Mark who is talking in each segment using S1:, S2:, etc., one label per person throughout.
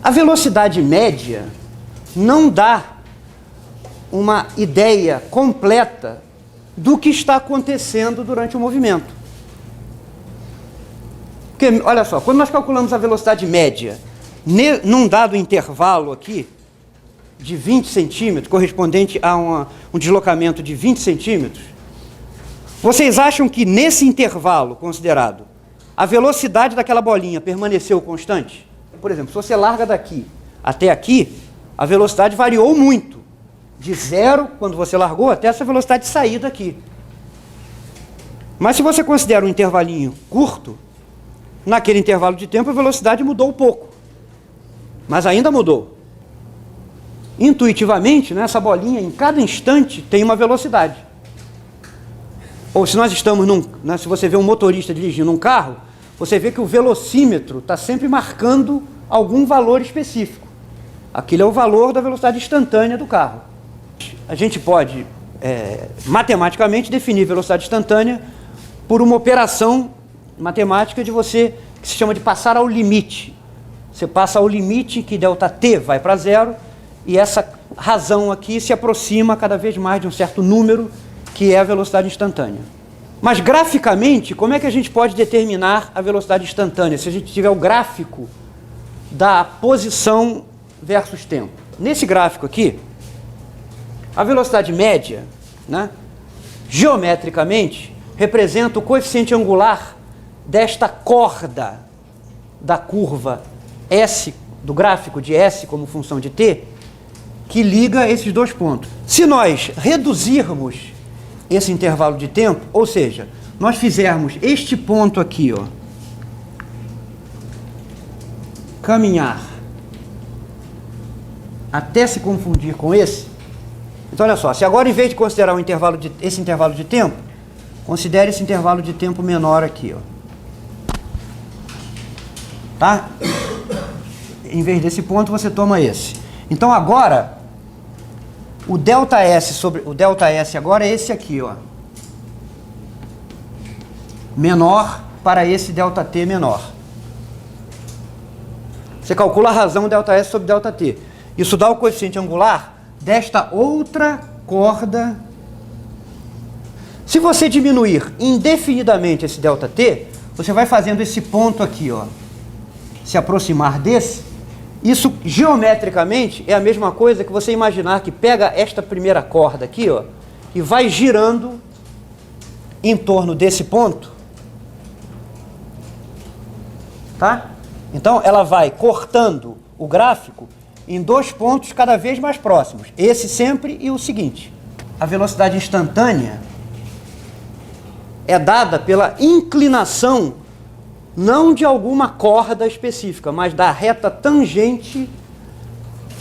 S1: A velocidade média não dá uma ideia completa do que está acontecendo durante o movimento. Porque, olha só, quando nós calculamos a velocidade média num dado intervalo aqui, de 20 centímetros, correspondente a um deslocamento de 20 centímetros, vocês acham que nesse intervalo considerado, a velocidade daquela bolinha permaneceu constante? Por exemplo, se você larga daqui até aqui, a velocidade variou muito. De zero, quando você largou, até essa velocidade de saída aqui. Mas se você considera um intervalinho curto, naquele intervalo de tempo a velocidade mudou um pouco. Mas ainda mudou. Intuitivamente, né, essa bolinha, em cada instante, tem uma velocidade. Ou se nós estamos se você vê um motorista dirigindo um carro, você vê que o velocímetro está sempre marcando algum valor específico. Aquele é o valor da velocidade instantânea do carro. A gente pode, matematicamente, definir velocidade instantânea por uma operação matemática que se chama de passar ao limite. Você passa ao limite que ΔT vai para zero, e essa razão aqui se aproxima cada vez mais de um certo número, que é a velocidade instantânea. Mas graficamente, como é que a gente pode determinar a velocidade instantânea? Se a gente tiver o gráfico da posição versus tempo. Nesse gráfico aqui, a velocidade média, né, geometricamente, representa o coeficiente angular desta corda da curva S, do gráfico de S como função de t, que liga esses dois pontos. Se nós reduzirmos esse intervalo de tempo, ou seja, nós fizermos este ponto aqui, ó, caminhar até se confundir com esse, então olha só, se agora em vez de considerar esse intervalo de tempo, considere esse intervalo de tempo menor aqui, ó. Tá? Em vez desse ponto, você toma esse. Então agora, o ΔS agora é esse aqui, ó. Menor para esse ΔT menor. Você calcula a razão ΔS sobre ΔT. Isso dá o coeficiente angular desta outra corda. Se você diminuir indefinidamente esse ΔT, você vai fazendo esse ponto aqui, ó, se aproximar desse. Isso, geometricamente, é a mesma coisa que você imaginar que pega esta primeira corda aqui, ó, e vai girando em torno desse ponto. Tá? Então, ela vai cortando o gráfico em dois pontos cada vez mais próximos. Esse sempre e o seguinte. A velocidade instantânea é dada pela inclinação não de alguma corda específica, mas da reta tangente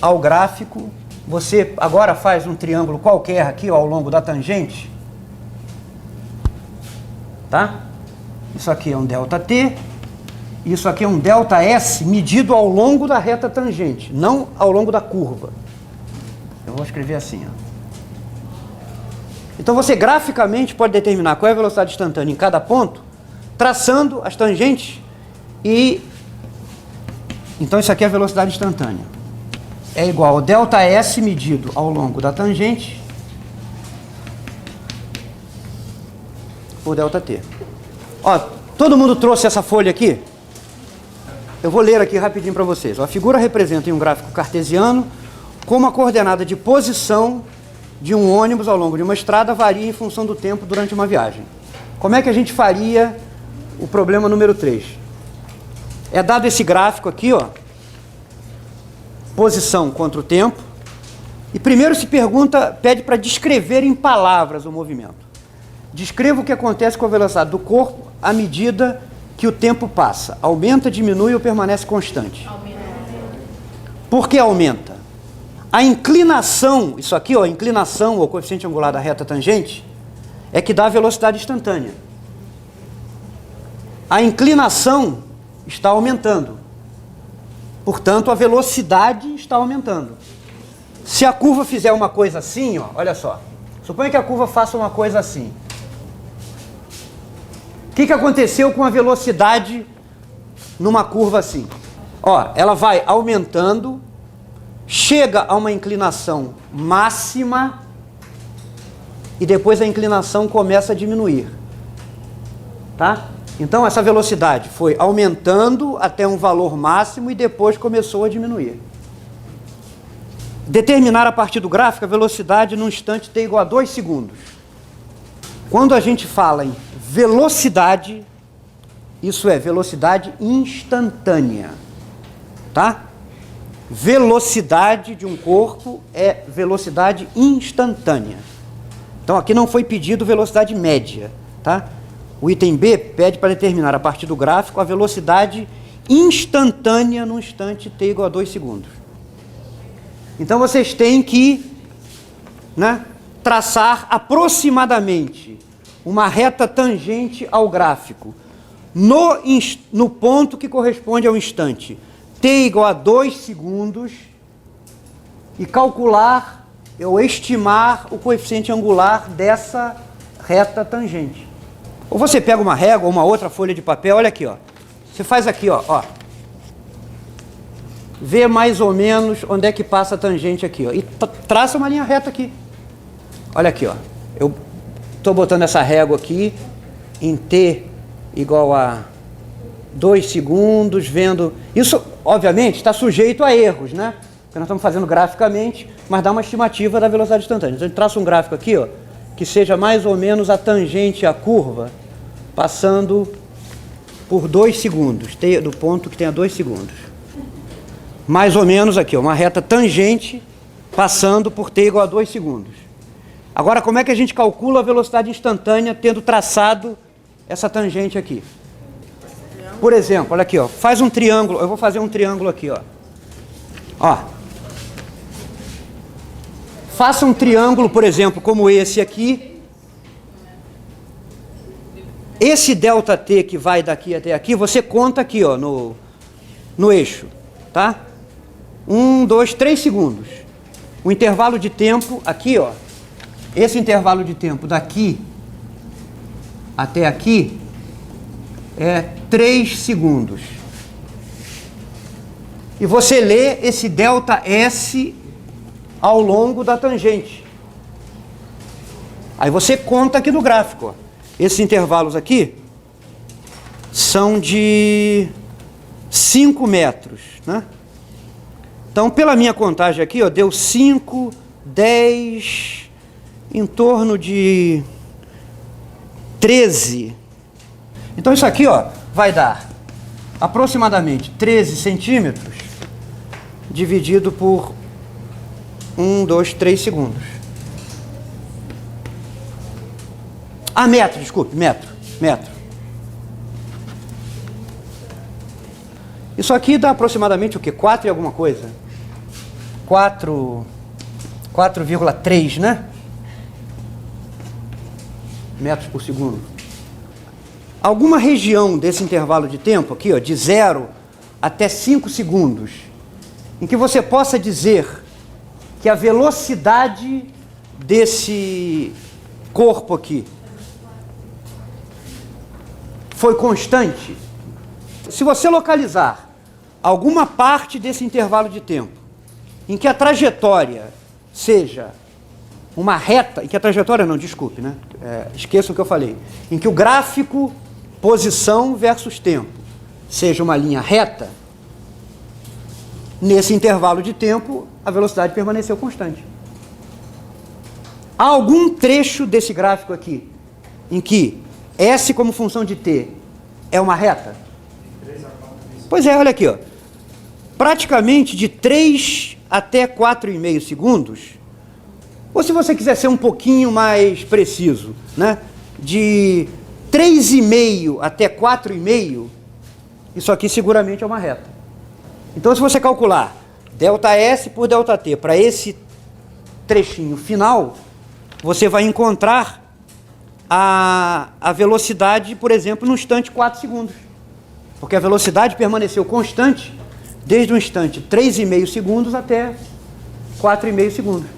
S1: ao gráfico. Você agora faz um triângulo qualquer aqui, ó, ao longo da tangente. Tá? Isso aqui é um ΔT, isso aqui é um ΔS medido ao longo da reta tangente, não ao longo da curva. Eu vou escrever assim, ó. Então você graficamente pode determinar qual é a velocidade instantânea em cada ponto, traçando as tangentes e... Então isso aqui é a velocidade instantânea. É igual ao ΔS medido ao longo da tangente por ΔT. Ó, todo mundo trouxe essa folha aqui? Eu vou ler aqui rapidinho para vocês. A figura representa em um gráfico cartesiano como a coordenada de posição de um ônibus ao longo de uma estrada varia em função do tempo durante uma viagem. Como é que a gente faria o problema número 3? É dado esse gráfico aqui, ó, posição contra o tempo, e primeiro se pede para descrever em palavras o movimento. Descreva o que acontece com a velocidade do corpo à medida que o tempo passa. Aumenta, diminui ou permanece constante? Aumenta. Por que aumenta? A inclinação, isso aqui, ó, a inclinação ou coeficiente angular da reta tangente, é que dá a velocidade instantânea. A inclinação está aumentando. Portanto, a velocidade está aumentando. Se a curva fizer uma coisa assim, ó, olha só. Suponha que a curva faça uma coisa assim. O que aconteceu com a velocidade numa curva assim? Ó, ela vai aumentando, chega a uma inclinação máxima e depois a inclinação começa a diminuir. Tá? Então essa velocidade foi aumentando até um valor máximo e depois começou a diminuir. Determinar a partir do gráfico a velocidade num instante t igual a 2 segundos. Quando a gente fala em velocidade, isso é velocidade instantânea. Tá? Velocidade de um corpo é velocidade instantânea. Então aqui não foi pedido velocidade média. Tá? O item B pede para determinar a partir do gráfico a velocidade instantânea no instante t igual a 2 segundos. Então vocês têm que, né, traçar aproximadamente uma reta tangente ao gráfico no ponto que corresponde ao instante t igual a 2 segundos e calcular ou estimar o coeficiente angular dessa reta tangente. Ou você pega uma régua ou uma outra folha de papel, olha aqui, ó. Você faz aqui, ó. Vê mais ou menos onde é que passa a tangente aqui, ó. E traça uma linha reta aqui. Olha aqui, ó. Eu estou botando essa régua aqui em t igual a 2 segundos, vendo... Isso, obviamente, está sujeito a erros, né? Porque nós estamos fazendo graficamente, mas dá uma estimativa da velocidade instantânea. Então, a gente traça um gráfico aqui, ó, que seja mais ou menos a tangente à curva, passando por 2 segundos, do ponto que tenha 2 segundos. Mais ou menos aqui, ó, uma reta tangente passando por t igual a 2 segundos. Agora, como é que a gente calcula a velocidade instantânea tendo traçado essa tangente aqui? Por exemplo, olha aqui, ó, faz um triângulo, eu vou fazer um triângulo aqui, ó. Ó. Faça um triângulo, por exemplo, como esse aqui. Esse ΔT que vai daqui até aqui, você conta aqui, ó, no eixo, tá? 1, 2, 3 segundos. O intervalo de tempo aqui, ó, esse intervalo de tempo daqui até aqui é 3 segundos. E você lê esse ΔS ao longo da tangente. Aí você conta aqui no gráfico, ó. Esses intervalos aqui são de 5 metros, né? Então, pela minha contagem aqui, ó, deu 5, 10, em torno de 13. Então, isso aqui, ó, vai dar aproximadamente 13 centímetros dividido por 1, 2, 3 segundos. Ah, metro, desculpe, metro. Isso aqui dá aproximadamente o quê? 4 e alguma coisa? 4,3, né? Metros por segundo. Alguma região desse intervalo de tempo aqui, ó, de 0 até 5 segundos, em que você possa dizer que a velocidade desse corpo aqui foi constante. Se você localizar alguma parte desse intervalo de tempo em que a trajetória seja uma reta, em que a trajetória não, desculpe, né? Esqueça o que eu falei. Em que o gráfico posição versus tempo seja uma linha reta, nesse intervalo de tempo a velocidade permaneceu constante. Há algum trecho desse gráfico aqui em que S como função de t é uma reta? Pois é, olha aqui, ó. Praticamente de 3 até 4,5 segundos, ou se você quiser ser um pouquinho mais preciso, né, de 3,5 até 4,5, isso aqui seguramente é uma reta. Então, se você calcular ΔS por ΔT para esse trechinho final, você vai encontrar a velocidade, por exemplo, no instante 4 segundos. Porque a velocidade permaneceu constante desde o instante 3,5 segundos até 4,5 segundos.